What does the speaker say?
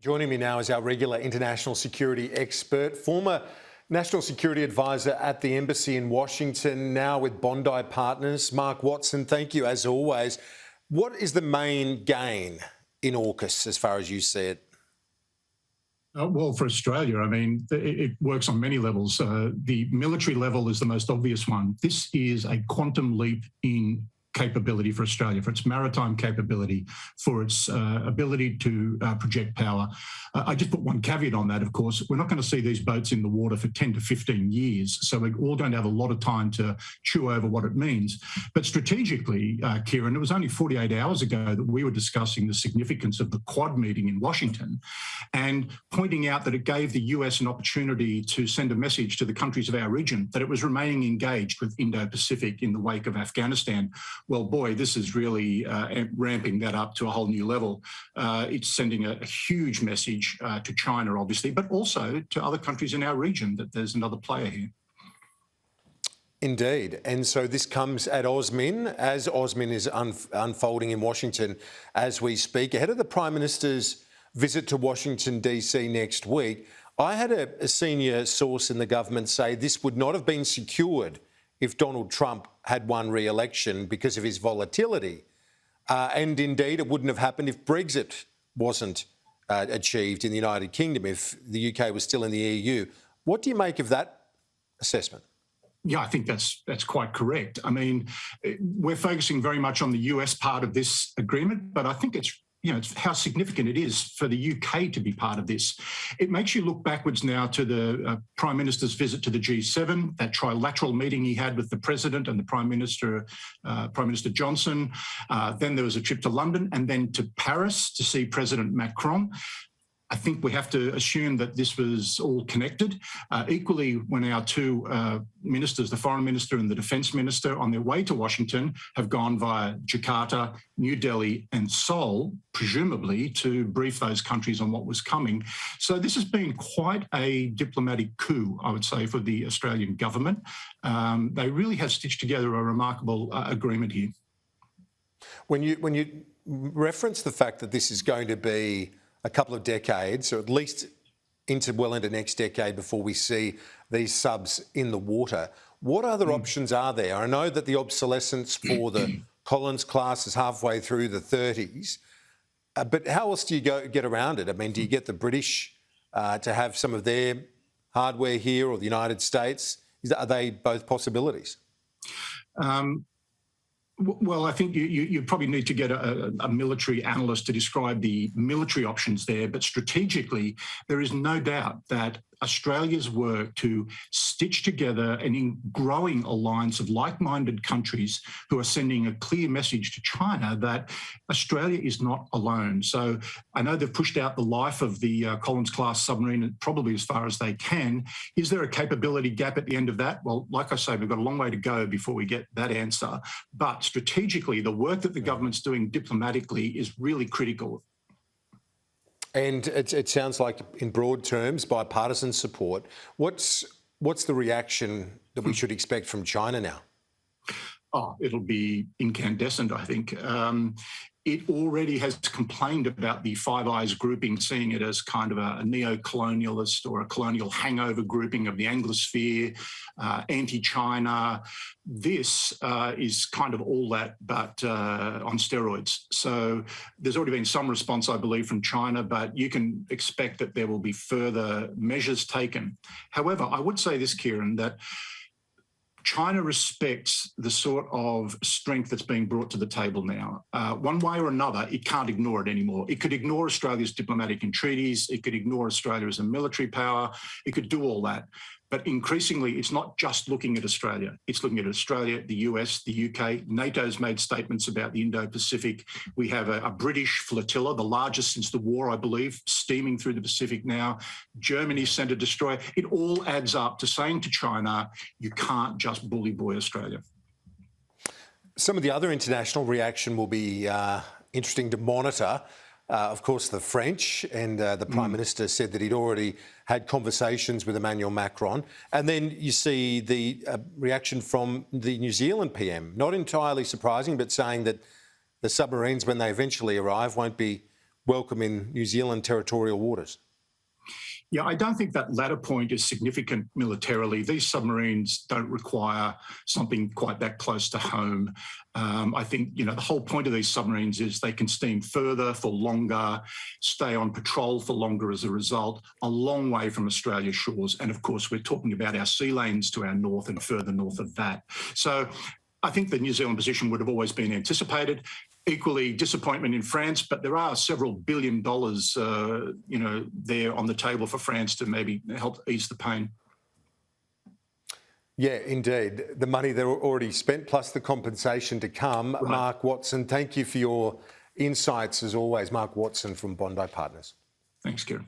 Joining me now is our regular international security expert, former National Security Advisor at the Embassy in Washington, now with Bondi Partners, Mark Watson. Thank you, as always. What is the main gain in AUKUS, as far as you see it? Well, for Australia, I mean, it works on many levels. The military level is the most obvious one. This is a quantum leap in capability for Australia, for its maritime capability, for its ability to project power. I just put one caveat on that, of course. We're not going to see these boats in the water for 10 to 15 years, so we're all going to have a lot of time to chew over what it means. But strategically, Kieran, it was only 48 hours ago that we were discussing the significance of the Quad meeting in Washington and pointing out that it gave the US an opportunity to send a message to the countries of our region that it was remaining engaged with Indo-Pacific in the wake of Afghanistan. Well, boy, this is really ramping that up to a whole new level. It's sending a huge message to China, obviously, but also to other countries in our region that there's another player here. Indeed. And so this comes at AUSMIN, as AUSMIN is unfolding in Washington as we speak. Ahead of the Prime Minister's visit to Washington, D.C. next week, I had a senior source in the government say this would not have been secured if Donald Trump had won re-election because of his volatility. And indeed, it wouldn't have happened if Brexit wasn't achieved in the United Kingdom, if the UK was still in the EU. What do you make of that assessment? Yeah, I think that's quite correct. I mean, we're focusing very much on the US part of this agreement, but I think it's how significant it is for the UK to be part of this. It makes you look backwards now to the Prime Minister's visit to the G7, that trilateral meeting he had with the President and the Prime Minister Johnson. Then there was a trip to London and then to Paris to see President Macron. I think we have to assume that this was all connected. Equally, when our two ministers, the Foreign Minister and the Defence Minister, on their way to Washington, have gone via Jakarta, New Delhi and Seoul, presumably to brief those countries on what was coming. So this has been quite a diplomatic coup, I would say, for the Australian government. They really have stitched together a remarkable agreement here. When you reference the fact that this is going to be a couple of decades, or at least well into next decade before we see these subs in the water, what other options are there? I know that the obsolescence for the Collins class is halfway through the 30s, but how else do you get around it? I mean, do you get the British to have some of their hardware here, or the United States? Are they both possibilities? Well, I think you probably need to get a military analyst to describe the military options there. But strategically, there is no doubt that Australia's work to stitch together an growing alliance of like-minded countries who are sending a clear message to China that Australia is not alone. So I know they've pushed out the life of the Collins-class submarine probably as far as they can. Is there a capability gap at the end of that? Well, like I say, we've got a long way to go before we get that answer. But strategically, the work that the government's doing diplomatically is really critical. And it sounds like, in broad terms, bipartisan support. What's the reaction that we should expect from China now? Oh, it'll be incandescent, I think. It already has complained about the Five Eyes grouping, seeing it as kind of a neo-colonialist or a colonial hangover grouping of the Anglosphere, anti-China. This is kind of all that, but on steroids. So there's already been some response, I believe, from China, but you can expect that there will be further measures taken. However, I would say this, Kieran, that China respects the sort of strength that's being brought to the table now. One way or another, it can't ignore it anymore. It could ignore Australia's diplomatic entreaties. It could ignore Australia as a military power. It could do all that. But increasingly, it's not just looking at Australia. It's looking at Australia, the US, the UK. NATO's made statements about the Indo-Pacific. We have a British flotilla, the largest since the war, I believe, steaming through the Pacific now. Germany sent a destroyer. It all adds up to saying to China, you can't just bully boy Australia. Some of the other international reaction will be interesting to monitor. Of course, the French, and the Prime Minister said that he'd already had conversations with Emmanuel Macron. And then you see the reaction from the New Zealand PM, not entirely surprising, but saying that the submarines, when they eventually arrive, won't be welcome in New Zealand territorial waters? Yeah, I don't think that latter point is significant militarily. These submarines don't require something quite that close to home. I think, the whole point of these submarines is they can steam further for longer, stay on patrol for longer as a result, a long way from Australia's shores. And of course, we're talking about our sea lanes to our north and further north of that. So I think the New Zealand position would have always been anticipated. Equally, disappointment in France, but there are several $1 billion, there on the table for France to maybe help ease the pain. Yeah, indeed. The money they're already spent, plus the compensation to come. Right. Mark Watson, thank you for your insights as always. Mark Watson from Bondi Partners. Thanks, Kieran.